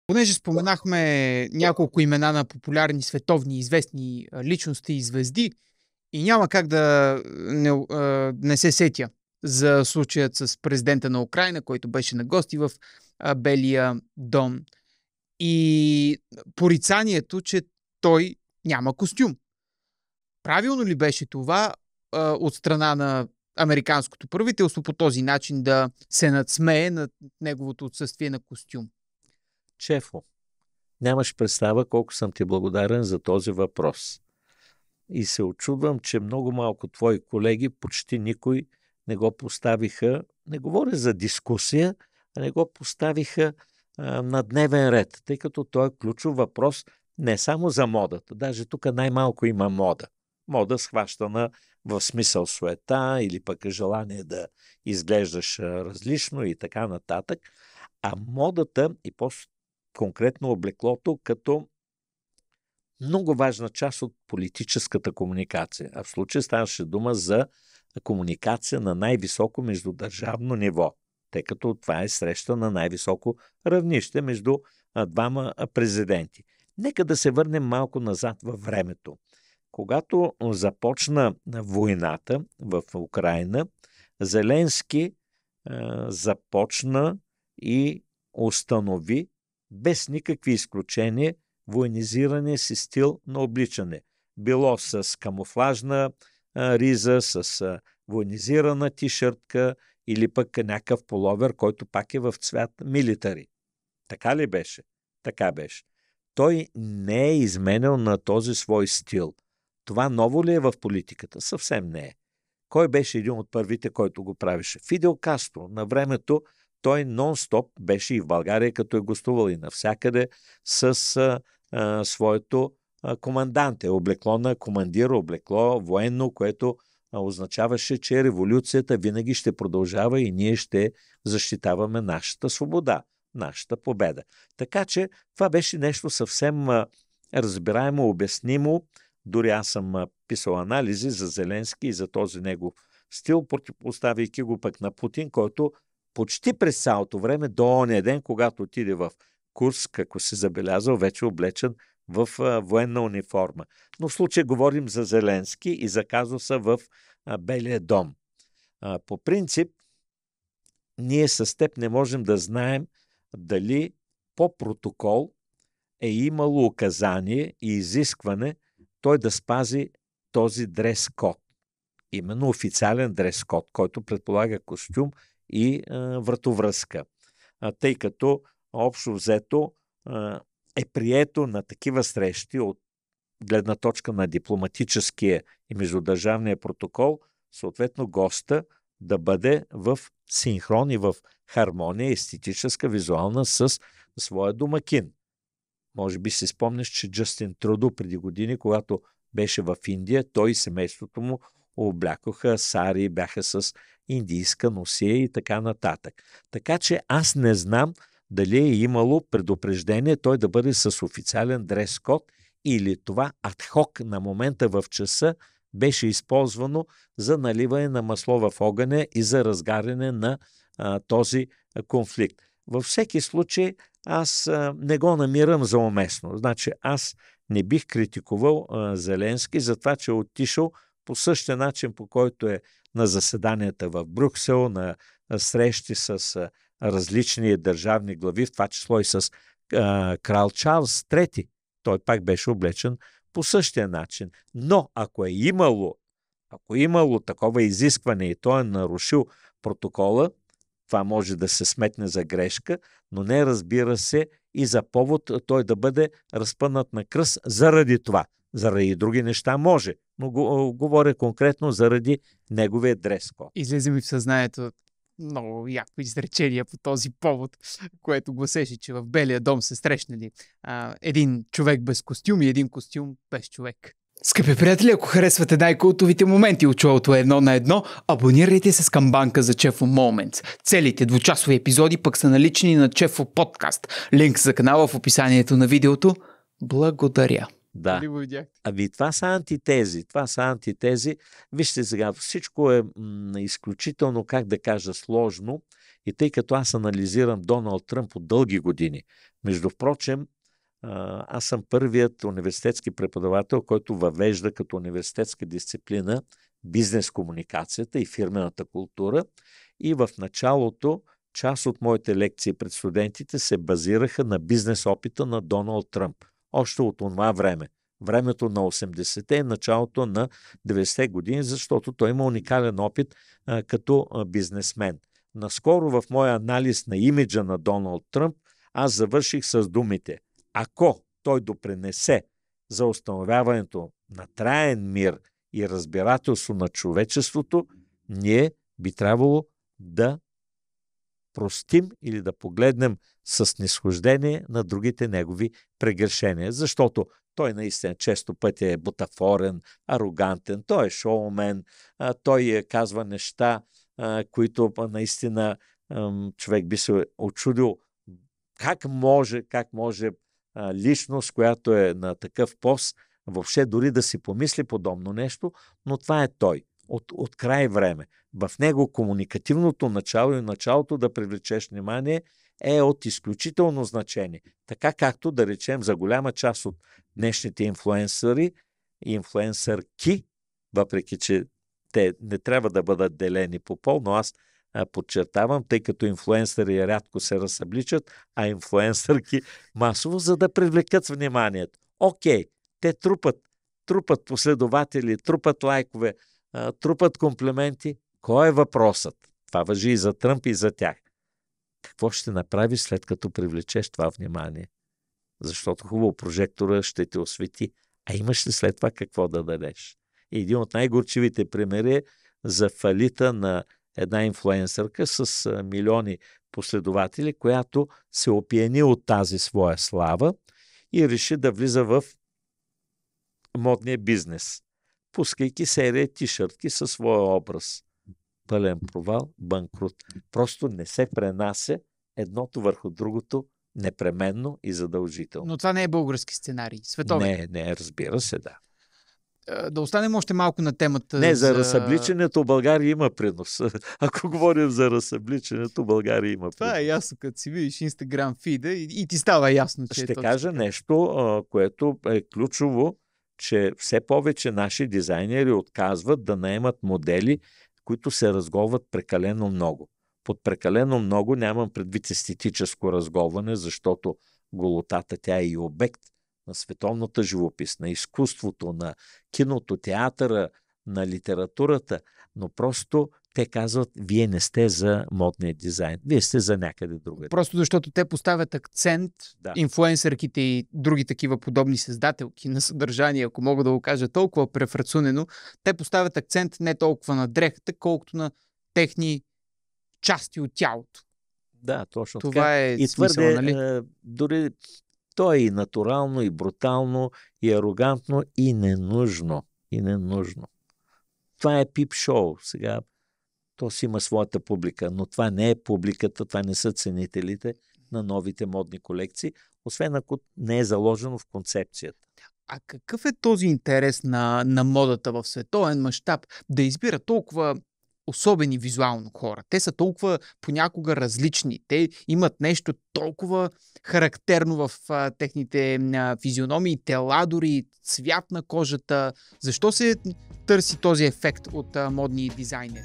Понеже споменахме няколко имена на популярни световни известни личности и звезди, и няма как да не се сетя за случаят с президента на Украйна, който беше на гости в Белия дом, и порицанието, че той няма костюм. Правилно ли беше това от страна на американското правителство по този начин да се надсмее над неговото отсъствие на костюм? Чефо, нямаш представа колко съм ти благодарен за този въпрос. И се очудвам, че много малко твои колеги, почти никой не го поставиха, не говоря за дискусия, а не го поставиха на дневен ред, тъй като той е ключов въпрос не само за модата. Даже тук най-малко има мода. Мода схващана в смисъл суета или пък желание да изглеждаш различно и така нататък. А модата и по-конкретно облеклото като много важна част от политическата комуникация. А в случая ставаше дума за комуникация на най-високо междудържавно ниво, тъй като това е среща на най-високо равнище между двама президенти. Нека да се върнем малко назад във времето. Когато започна войната в Украйна, Зеленски започна и установи без никакви изключения военизиране си стил на обличане. Било с камуфлажна риза, с военизирана тишъртка или пък някакъв половер, който пак е в цвят милитари. Така ли беше? Така беше. Той не е изменял на този свой стил. Това ново ли е в политиката? Съвсем не е. Кой беше един от първите, който го правеше? Фидел Кастро. На времето той нон-стоп беше и в България, като е гостувал и навсякъде с своето команданте. Облекло на командир, облекло военно, което означаваше, че революцията винаги ще продължава и ние ще защитаваме нашата свобода, нашата победа. Така че това беше нещо съвсем разбираемо, обяснимо. Дори аз съм писал анализи за Зеленски и за този негов стил, противопоставяйки го пък на Путин, който почти през цялото време до ония ден, когато отиде в Курск, ако се забелязал, вече облечен в военна униформа. Но в случай говорим за Зеленски и за казуса в Белия дом. По принцип, ние с теб не можем да знаем дали по протокол е имало указание и изискване той да спази този дрес-код. Именно официален дрес-код, който предполага костюм и вратовръзка. Тъй като общо взето е прието на такива срещи от гледна точка на дипломатическия и междудържавния протокол, съответно госта да бъде в синхрон и в хармония естетическа, визуална с своя домакин. Може би си спомняш, че Джастин Трудо преди години, когато беше в Индия, той и семейството му облякоха сари, бяха с индийска носия и така нататък. Така че аз не знам дали е имало предупреждение той да бъде с официален дрес-код или това адхок на момента в часа беше използвано за наливане на масло в огъня и за разгаряне на този конфликт. Във всеки случай аз не го намирам за уместно. Значи аз не бих критикувал Зеленски за това, че е отишъл по същия начин, по който е на заседанията в Брюксел, на срещи с различни държавни глави, в това число и с крал Чарлз III. Той пак беше облечен по същия начин. Но ако е имало такова изискване и той е нарушил протокола, това може да се сметне за грешка, но не, разбира се, и за повод той да бъде разпънат на кръст заради това. Заради други неща може, но говоря конкретно заради неговия дрес-код. Излезе ми в съзнанието много яко изречение по този повод, което гласеше, че в Белия дом се срещнали един човек без костюм и един костюм без човек. Скъпи приятели, ако харесвате най-култовите моменти от шоуто 1 на 1, абонирайте се с камбанка за Чефо Moments. Целите двучасови епизоди пък са налични на Чефо подкаст. Линк за канала в описанието на видеото. Благодаря. Да. Ами това са антитези. Вижте сега, всичко е изключително, как да кажа, сложно И тъй като аз анализирам Доналд Тръмп от дълги години, между впрочем, аз съм първият университетски преподавател, който въвежда като университетска дисциплина бизнес комуникацията и фирмената култура. И в началото част от моите лекции пред студентите се базираха на бизнес опита на Доналд Тръмп. Още от това време. Времето на 80-те и началото на 90-те години, защото той има уникален опит като бизнесмен. Наскоро в моя анализ на имиджа на Доналд Тръмп аз завърших с думите: ако той допринесе за установяването на траен мир и разбирателство на човечеството, ние би трябвало да простим или да погледнем с снизхождение на другите негови прегрешения, защото той наистина често пъти е бутафорен, арогантен, той е шоумен, той казва неща, които наистина човек би се очудил как може личност, която е на такъв пост, въобще дори да си помисли подобно нещо, но това е той. От край време. В него комуникативното начало и началото да привлечеш внимание е от изключително значение. Така както, да речем, за голяма част от днешните инфлуенсъри и инфлуенсърки, въпреки че те не трябва да бъдат делени по пол, но аз подчертавам, тъй като инфлуенсъри рядко се разсъбличат, а инфлуенсърки масово, за да привлекат вниманието. Окей, те трупат последователи, трупат лайкове, трупат комплименти. Кой е въпросът? Това важи и за Тръмп, и за тях. Какво ще направиш след като привлечеш това внимание? Защото хубаво прожектора ще те освети. А имаш ли след това какво да дадеш? И един от най-горчивите примери е за фалита на една инфлуенсърка с милиони последователи, която се опиени от тази своя слава и реши да влиза в модния бизнес, пускайки серия тишъртки със своя образ. Пълен провал, банкрут. Просто не се пренася едното върху другото непременно и задължително. Но това не е български сценарий, световен. Не, разбира се, да. Да останем още малко на темата. Не, за разсъбличането България има принос. Ако говорим за разсъбличането, България има принос. Това е ясно, като си видиш Инстаграм фида и ти става ясно, че ще кажа нещо, което е ключово, че все повече наши дизайнери отказват да наемат модели, които се разговат прекалено много. Под прекалено много нямам предвид естетическо разговане, защото голотата тя е и обект на световната живопис, на изкуството, на киното, театъра, на литературата, но просто те казват, вие не сте за модния дизайн, вие сте за някъде другаде. Просто защото те поставят акцент, инфлуенсърките и други такива подобни създателки на съдържание, ако мога да го кажа толкова префрацунено, те поставят акцент не толкова на дрехата, колкото на техни части от тялото. Да, точно това така. Е и смисъл, твърде, нали? Дори то е и натурално, и брутално, и арогантно, и ненужно. Това е пип-шоу. Сега то си има своята публика, но това не е публиката, това не са ценителите на новите модни колекции, освен ако не е заложено в концепцията. А какъв е този интерес на модата в световен мащаб да избира толкова особени визуално хора? Те са толкова понякога различни. Те имат нещо толкова характерно в техните физиономии, тела, дори цвят на кожата. Защо се търси този ефект от модни дизайнери?